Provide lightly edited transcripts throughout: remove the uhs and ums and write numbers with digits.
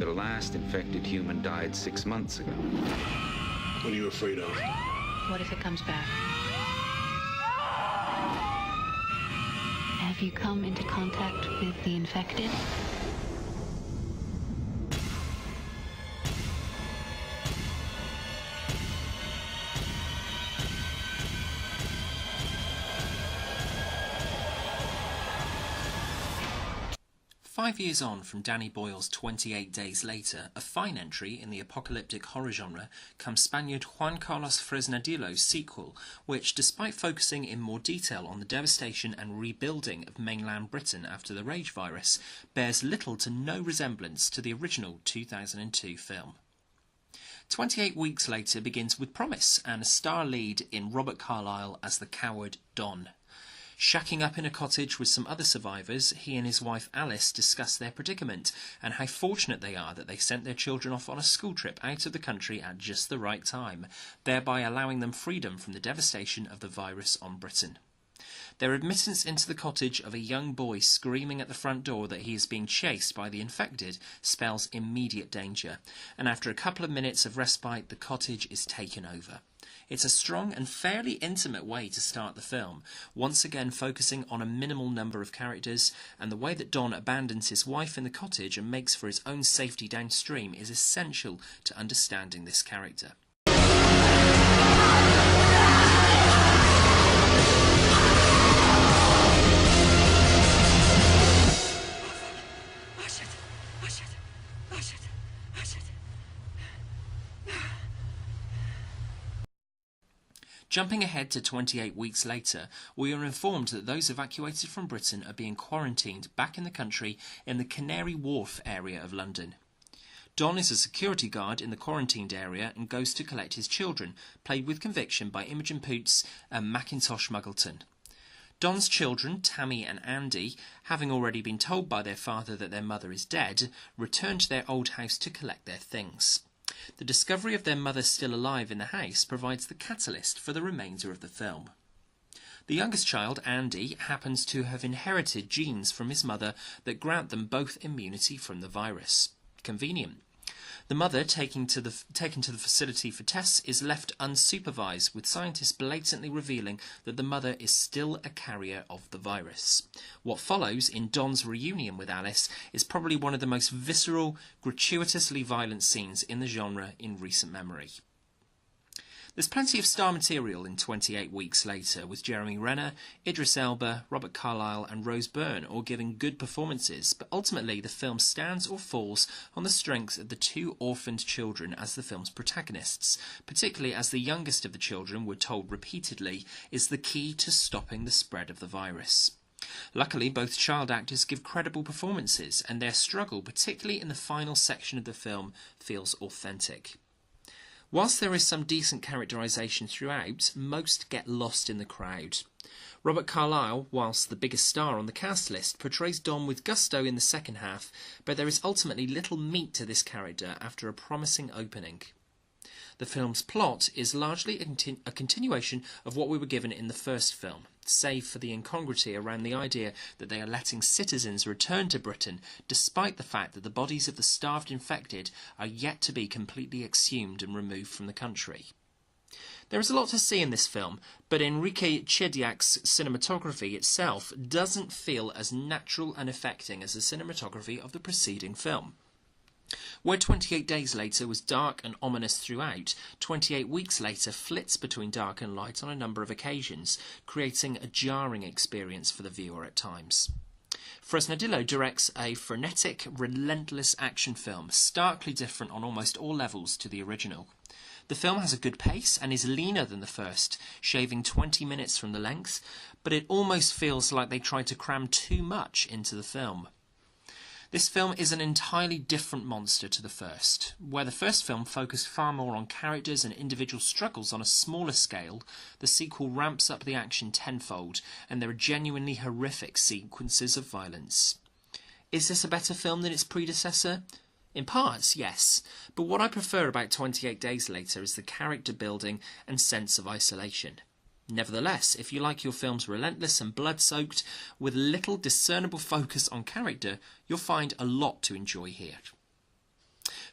The last infected human died 6 months ago. What are you afraid of? What if it comes back? Have you come into contact with the infected? 5 years on from Danny Boyle's 28 Days Later, a fine entry in the apocalyptic horror genre comes Spaniard Juan Carlos Fresnadillo's sequel, which, despite focusing in more detail on the devastation and rebuilding of mainland Britain after the rage virus, bears little to no resemblance to the original 2002 film. 28 Weeks Later begins with promise and a star lead in Robert Carlyle as the coward Don. Shacking up in a cottage with some other survivors, he and his wife Alice discuss their predicament and how fortunate they are that they sent their children off on a school trip out of the country at just the right time, thereby allowing them freedom from the devastation of the virus on Britain. Their admittance into the cottage of a young boy screaming at the front door that he is being chased by the infected spells immediate danger, and after a couple of minutes of respite, the cottage is taken over. It's a strong and fairly intimate way to start the film, once again focusing on a minimal number of characters, and the way that Don abandons his wife in the cottage and makes for his own safety downstream is essential to understanding this character. Jumping ahead to 28 weeks later, we are informed that those evacuated from Britain are being quarantined back in the country in the Canary Wharf area of London. Don is a security guard in the quarantined area and goes to collect his children, played with conviction by Imogen Poots and Mackintosh Muggleton. Don's children, Tammy and Andy, having already been told by their father that their mother is dead, return to their old house to collect their things. The discovery of their mother still alive in the house provides the catalyst for the remainder of the film. The youngest child, Andy, happens to have inherited genes from his mother that grant them both immunity from the virus. Convenient. The mother, taken to the facility for tests, is left unsupervised, with scientists blatantly revealing that the mother is still a carrier of the virus. What follows in Don's reunion with Alice is probably one of the most visceral, gratuitously violent scenes in the genre in recent memory. There's plenty of star material in 28 Weeks Later, with Jeremy Renner, Idris Elba, Robert Carlyle and Rose Byrne all giving good performances, but ultimately the film stands or falls on the strength of the two orphaned children as the film's protagonists, particularly as the youngest of the children, we're told repeatedly, is the key to stopping the spread of the virus. Luckily, both child actors give credible performances, and their struggle, particularly in the final section of the film, feels authentic. Whilst there is some decent characterisation throughout, most get lost in the crowd. Robert Carlyle, whilst the biggest star on the cast list, portrays Don with gusto in the second half, but there is ultimately little meat to this character after a promising opening. The film's plot is largely a continuation of what we were given in the first film, save for the incongruity around the idea that they are letting citizens return to Britain despite the fact that the bodies of the starved infected are yet to be completely exhumed and removed from the country. There is a lot to see in this film, but Enrique Chediak's cinematography itself doesn't feel as natural and affecting as the cinematography of the preceding film. Where 28 Days Later was dark and ominous throughout, 28 Weeks Later flits between dark and light on a number of occasions, creating a jarring experience for the viewer at times. Fresnadillo directs a frenetic, relentless action film, starkly different on almost all levels to the original. The film has a good pace and is leaner than the first, shaving 20 minutes from the length, but it almost feels like they tried to cram too much into the film. This film is an entirely different monster to the first. Where the first film focused far more on characters and individual struggles on a smaller scale, the sequel ramps up the action tenfold, and there are genuinely horrific sequences of violence. Is this a better film than its predecessor? In parts, yes, but what I prefer about 28 Days Later is the character building and sense of isolation. Nevertheless, if you like your films relentless and blood-soaked, with little discernible focus on character, you'll find a lot to enjoy here.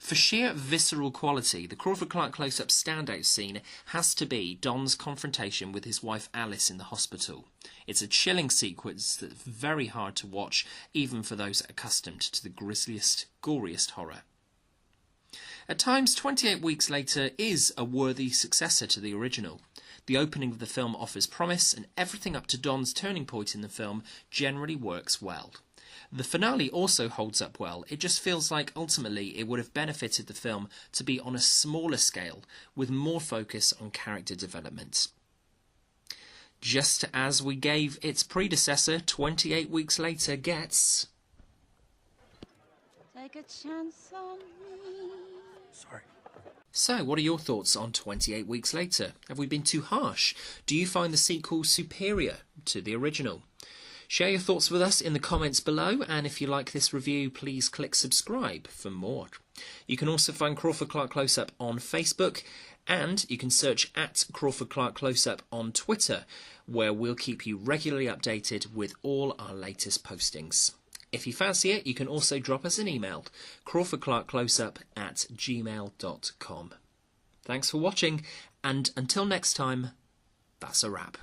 For sheer visceral quality, the Crawford-Clark close-up standout scene has to be Don's confrontation with his wife Alice in the hospital. It's a chilling sequence that's very hard to watch, even for those accustomed to the grisliest, goriest horror. At times, 28 Weeks Later is a worthy successor to the original. The opening of the film offers promise, and everything up to Don's turning point in the film generally works well. The finale also holds up well. It just feels like ultimately it would have benefited the film to be on a smaller scale, with more focus on character development. Just as we gave its predecessor 28 Weeks Later gets... Take a chance on me. Sorry. So, what are your thoughts on 28 Weeks Later? Have we been too harsh? Do you find the sequel superior to the original? Share your thoughts with us in the comments below, and if you like this review, please click subscribe for more. You can also find Crawford-Clark Close-Up on Facebook, and you can search at Crawford-Clark Close-Up on Twitter, where we'll keep you regularly updated with all our latest postings. If you fancy it, you can also drop us an email, crawfordclarkcloseup@gmail.com. Thanks for watching, and until next time, that's a wrap.